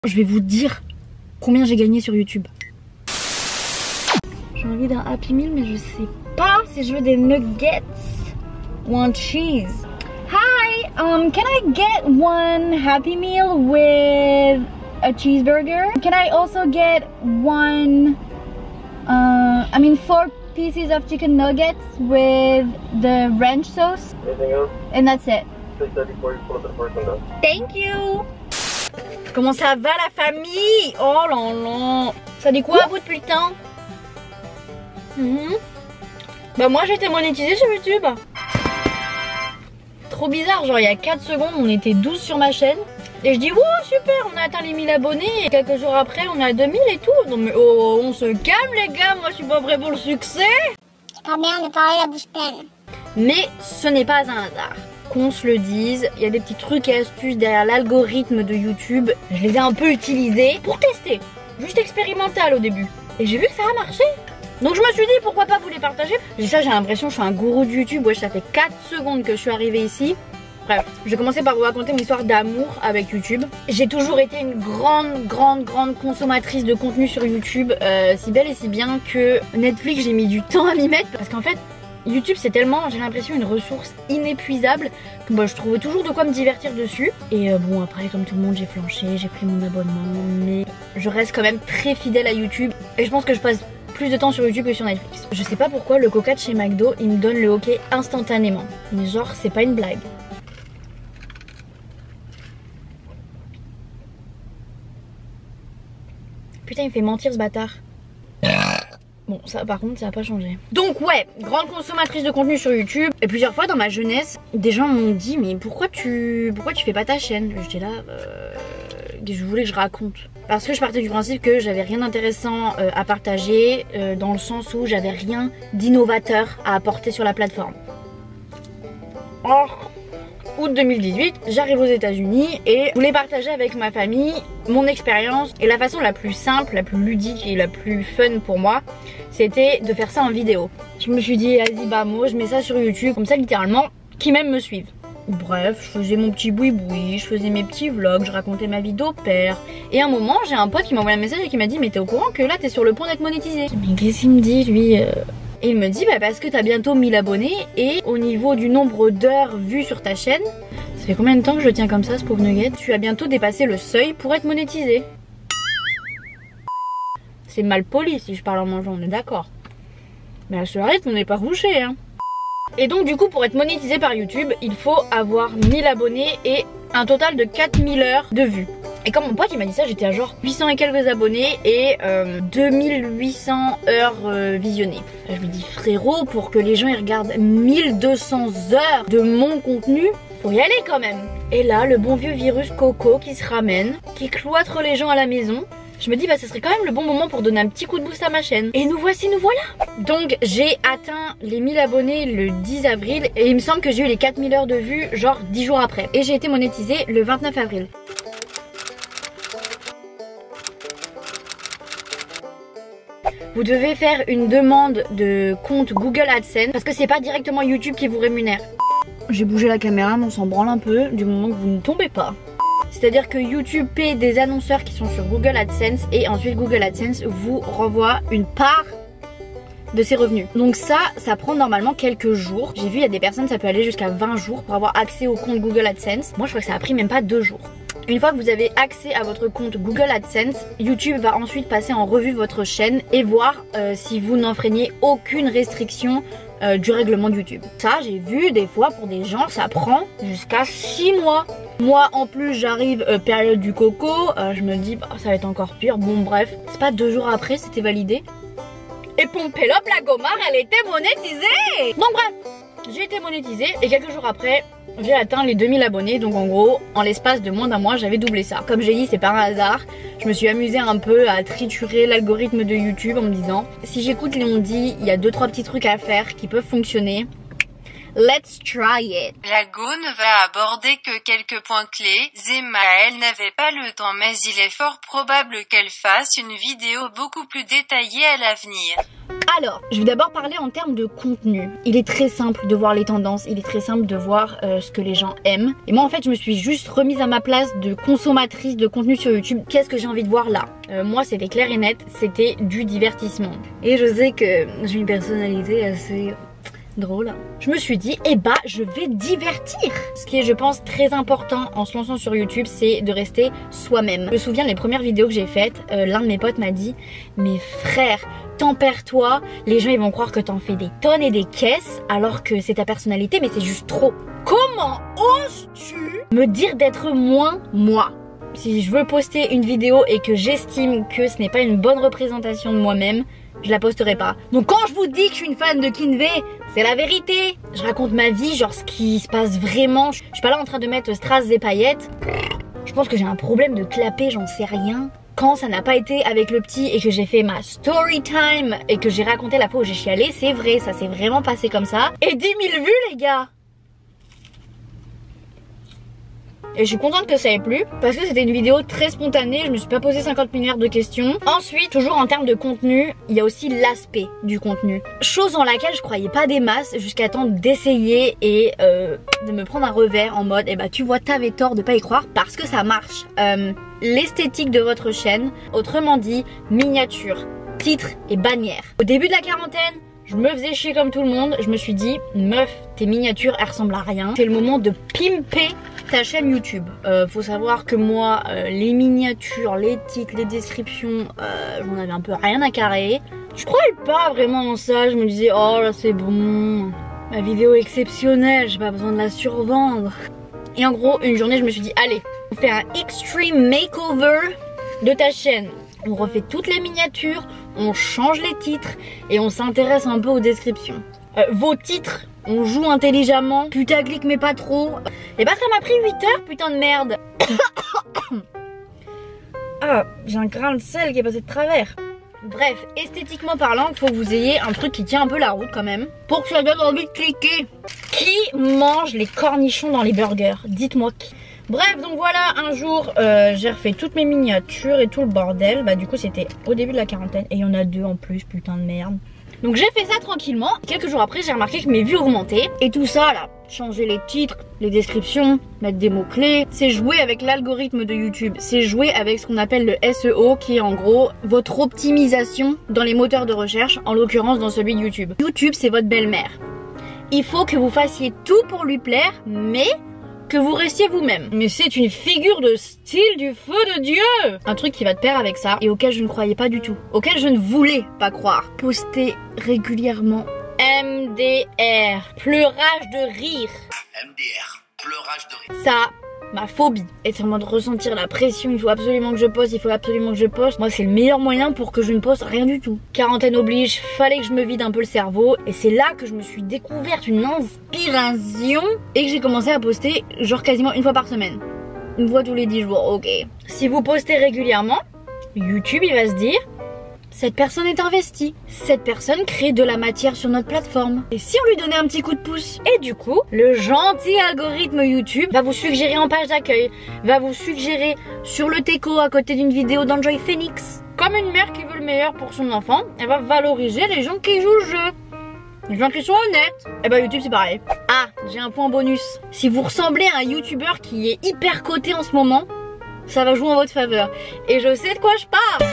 Je vais vous dire combien j'ai gagné sur YouTube. J'ai envie d'un Happy Meal mais je sais pas si je veux des nuggets ou un cheese. Hi, can I get one Happy Meal with a cheeseburger? Can I also get one, 4 pieces of chicken nuggets with the ranch sauce? Anything else? And that's it. 634, pull up the first window. Thank you. Comment ça va la famille? Oh là là. Ça dit quoi à vous depuis le temps? Bah moi j'ai été monétisée sur YouTube. Trop bizarre, genre il y a 4 secondes on était 12 sur ma chaîne. Et je dis wow super, on a atteint les 1000 abonnés. Et quelques jours après on est à 2000 et tout. Non mais oh, on se calme les gars, moi je suis pas prêt pour le succès. C'est pas bien de parler la bouche pleine. Mais ce n'est pas un hasard. Qu'on se le dise, il y a des petits trucs et astuces derrière l'algorithme de YouTube. Je les ai un peu utilisés pour tester, juste expérimental au début. Et j'ai vu que ça a marché. Donc je me suis dit pourquoi pas vous les partager. J'ai l'impression que je suis un gourou de YouTube. Ouais, ça fait 4 secondes que je suis arrivée ici. Bref, je vais commencer par vous raconter mon histoire d'amour avec YouTube. J'ai toujours été une grande consommatrice de contenu sur YouTube. Si belle et si bien que Netflix j'ai mis du temps à m'y mettre. Parce qu'en fait YouTube c'est tellement, j'ai l'impression, une ressource inépuisable que je trouvais toujours de quoi me divertir dessus. Et bon après comme tout le monde j'ai flanché, j'ai pris mon abonnement. Mais je reste quand même très fidèle à YouTube. Et je pense que je passe plus de temps sur YouTube que sur Netflix. Je sais pas pourquoi le coca de chez McDo il me donne le hockey instantanément. Mais genre c'est pas une blague. Putain il me fait mentir ce bâtard. Bon ça par contre ça a pas changé. Donc ouais, grande consommatrice de contenu sur YouTube. Et plusieurs fois dans ma jeunesse, des gens m'ont dit mais pourquoi tu fais pas ta chaîne? J'étais là, je voulais que je raconte. Parce que je partais du principe que j'avais rien d'intéressant à partager, dans le sens où j'avais rien d'innovateur à apporter sur la plateforme. Or, août 2018, j'arrive aux États-Unis et je voulais partager avec ma famille mon expérience. Et la façon la plus simple, la plus ludique et la plus fun pour moi, c'était de faire ça en vidéo. Je me suis dit, vas-y, bah moi je mets ça sur YouTube, comme ça littéralement, qui même me suivent. Bref, je faisais mon petit boui-boui, je faisais mes petits vlogs, je racontais ma vie d'au pair. Et à un moment, j'ai un pote qui m'a envoyé un message et qui m'a dit, mais t'es au courant que là t'es sur le point d'être monétisé? Mais qu'est-ce qu'il me dit lui? Et il me dit, bah parce que t'as bientôt 1000 abonnés et au niveau du nombre d'heures vues sur ta chaîne, ça fait combien de temps que je le tiens comme ça ce pauvre nugget? Tu as bientôt dépassé le seuil pour être monétisé. C'est mal poli si je parle en mangeant, on est d'accord. Mais à ce rythme on n'est pas couché hein. Et donc du coup pour être monétisé par YouTube, il faut avoir 1000 abonnés et un total de 4000 heures de vues. Et quand mon pote il m'a dit ça, j'étais à genre 800 et quelques abonnés et 2800 heures visionnées. Là, je me dis frérot, pour que les gens ils regardent 1200 heures de mon contenu, faut y aller quand même. Et là le bon vieux virus Coco qui se ramène, qui cloître les gens à la maison. Je me dis bah ce serait quand même le bon moment pour donner un petit coup de boost à ma chaîne. Et nous voici, nous voilà. Donc j'ai atteint les 1000 abonnés le 10 avril et il me semble que j'ai eu les 4000 heures de vues genre 10 jours après. Et j'ai été monétisée le 29 avril. Vous devez faire une demande de compte Google AdSense parce que c'est pas directement YouTube qui vous rémunère. J'ai bougé la caméra mais on s'en branle un peu du moment que vous ne tombez pas. C'est-à-dire que YouTube paie des annonceurs qui sont sur Google AdSense et ensuite Google AdSense vous renvoie une part de ses revenus. Donc ça prend normalement quelques jours. J'ai vu il y a des personnes ça peut aller jusqu'à 20 jours pour avoir accès au compte Google AdSense. Moi je crois que ça a pris même pas 2 jours. Une fois que vous avez accès à votre compte Google AdSense, YouTube va ensuite passer en revue votre chaîne et voir si vous n'enfreignez aucune restriction du règlement de YouTube. Ça j'ai vu des fois pour des gens ça prend jusqu'à 6 mois. Moi en plus j'arrive période du coco, je me dis bah, ça va être encore pire. Bon bref, c'est pas 2 jours après c'était validé. Et Pompélope la gommard elle était monétisée. Donc bref, j'ai été monétisée et quelques jours après j'ai atteint les 2000 abonnés. Donc en gros en l'espace de moins d'un mois j'avais doublé ça. Comme j'ai dit c'est pas un hasard. Je me suis amusée un peu à triturer l'algorithme de YouTube en me disant si j'écoute Léon dit il y a 2-3 petits trucs à faire qui peuvent fonctionner. Let's try it. La Go ne va aborder que quelques points clés. Zemma, elle n'avait pas le temps, mais il est fort probable qu'elle fasse une vidéo beaucoup plus détaillée à l'avenir. Alors, je vais d'abord parler en termes de contenu. Il est très simple de voir les tendances, il est très simple de voir ce que les gens aiment. Et moi en fait, je me suis juste remise à ma place de consommatrice de contenu sur YouTube. Qu'est-ce que j'ai envie de voir là? Moi c'était clair et net, c'était du divertissement. Et je sais que j'ai une personnalité assez drôle. Je me suis dit, eh bah je vais divertir. Ce qui est je pense très important en se lançant sur YouTube, c'est de rester soi-même. Je me souviens les premières vidéos que j'ai faites, l'un de mes potes m'a dit, mais frère, tempère-toi, les gens ils vont croire que t'en fais des tonnes et des caisses alors que c'est ta personnalité, mais c'est juste trop. Comment oses-tu me dire d'être moins moi? Si je veux poster une vidéo et que j'estime que ce n'est pas une bonne représentation de moi-même, je la posterai pas. Donc quand je vous dis que je suis une fan de Kinvé, c'est la vérité. Je raconte ma vie, genre ce qui se passe vraiment. Je suis pas là en train de mettre strass et paillettes. Je pense que j'ai un problème de clapper, j'en sais rien. Quand ça n'a pas été avec le petit et que j'ai fait ma story time et que j'ai raconté la fois où j'ai chialé, c'est vrai, ça s'est vraiment passé comme ça. Et 10 000 vues les gars. Et je suis contente que ça ait plu parce que c'était une vidéo très spontanée, je me suis pas posé 50 milliards de questions. Ensuite, toujours en termes de contenu, il y a aussi l'aspect du contenu. Chose en laquelle je croyais pas des masses jusqu'à temps d'essayer et de me prendre un revers en mode, eh bah tu vois t'avais tort de pas y croire parce que ça marche. L'esthétique de votre chaîne, autrement dit, miniature, titre et bannière. Au début de la quarantaine, je me faisais chier comme tout le monde, je me suis dit, meuf, tes miniatures elles ressemblent à rien. C'est le moment de pimper ta chaîne YouTube. Faut savoir que moi, les miniatures, les titres, les descriptions, j'en avais un peu rien à carrer. Je croyais pas vraiment en ça, je me disais, oh là c'est bon, ma vidéo est exceptionnelle, j'ai pas besoin de la survendre. Et en gros, une journée je me suis dit, allez, on fait un extreme makeover de ta chaîne. On refait toutes les miniatures, on change les titres et on s'intéresse un peu aux descriptions. Vos titres, on joue intelligemment, putaclic mais pas trop. Et bah ça m'a pris 8 heures, putain de merde. Ah, j'ai un grain de sel qui est passé de travers. Bref, esthétiquement parlant, il faut que vous ayez un truc qui tient un peu la route quand même, pour que ça donne envie de cliquer. Qui mange les cornichons dans les burgers? Dites-moi qui. Bref, donc voilà, un jour, j'ai refait toutes mes miniatures et tout le bordel. Bah du coup, c'était au début de la quarantaine et il y en a 2 en plus, putain de merde. Donc j'ai fait ça tranquillement. Quelques jours après, j'ai remarqué que mes vues augmentaient. Et tout ça là, changer les titres, les descriptions, mettre des mots-clés, c'est jouer avec l'algorithme de YouTube. C'est jouer avec ce qu'on appelle le SEO, qui est en gros votre optimisation dans les moteurs de recherche, en l'occurrence dans celui de YouTube. YouTube, c'est votre belle-mère. Il faut que vous fassiez tout pour lui plaire, mais que vous restiez vous-même. Mais c'est une figure de style du feu de Dieu. Un truc qui va te plaire avec ça et auquel je ne croyais pas du tout. Auquel je ne voulais pas croire. Poster régulièrement. MDR. Pleurage de rire. MDR. Pleurage de rire. Ça, ma phobie. Est en mode ressentir la pression. Il faut absolument que je poste. Il faut absolument que je poste. Moi, c'est le meilleur moyen pour que je ne poste rien du tout. Quarantaine oblige. Fallait que je me vide un peu le cerveau. Et c'est là que je me suis découverte une inspiration. Et que j'ai commencé à poster genre quasiment une fois par semaine. Une fois tous les 10 jours. Ok. Si vous postez régulièrement, YouTube, il va se dire... Cette personne est investie. Cette personne crée de la matière sur notre plateforme. Et si on lui donnait un petit coup de pouce? Et du coup, le gentil algorithme YouTube va vous suggérer en page d'accueil, va vous suggérer sur le teco à côté d'une vidéo d'Enjoy Phoenix. Comme une mère qui veut le meilleur pour son enfant, elle va valoriser les gens qui jouent le jeu. Les gens qui sont honnêtes. Et bah YouTube c'est pareil. Ah, j'ai un point bonus. Si vous ressemblez à un YouTuber qui est hyper coté en ce moment, ça va jouer en votre faveur. Et je sais de quoi je parle.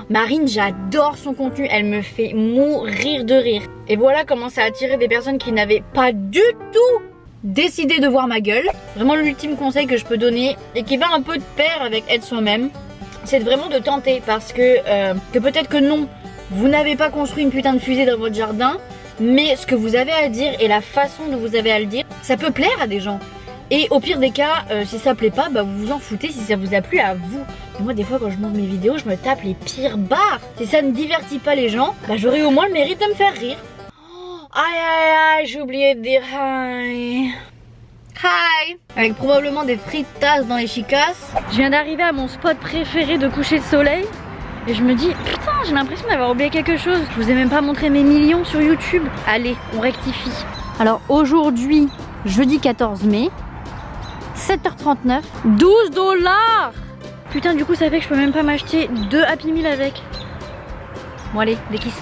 Marine, j'adore son contenu, elle me fait mourir de rire. Et voilà comment ça a attiré des personnes qui n'avaient pas du tout décidé de voir ma gueule. Vraiment l'ultime conseil que je peux donner et qui va un peu de pair avec être soi-même, c'est vraiment de tenter parce que peut-être que non, vous n'avez pas construit une putain de fusée dans votre jardin, mais ce que vous avez à dire et la façon dont vous avez à le dire, ça peut plaire à des gens. Et au pire des cas, si ça plaît pas, bah vous vous en foutez si ça vous a plu à vous. Et moi des fois quand je monte mes vidéos, je me tape les pires barres. Si ça ne divertit pas les gens, bah j'aurai au moins le mérite de me faire rire. Oh, aïe aïe aïe, j'ai oublié de dire hi. Hi. Avec probablement des frites tasses dans les chicasses. Je viens d'arriver à mon spot préféré de coucher de soleil. Et je me dis, putain, j'ai l'impression d'avoir oublié quelque chose. Je vous ai même pas montré mes millions sur YouTube. Allez, on rectifie. Alors aujourd'hui, jeudi 14 mai, 7h39, 12 $. Putain, du coup, ça fait que je peux même pas m'acheter 2 Happy Meal avec. Bon allez, des kisses.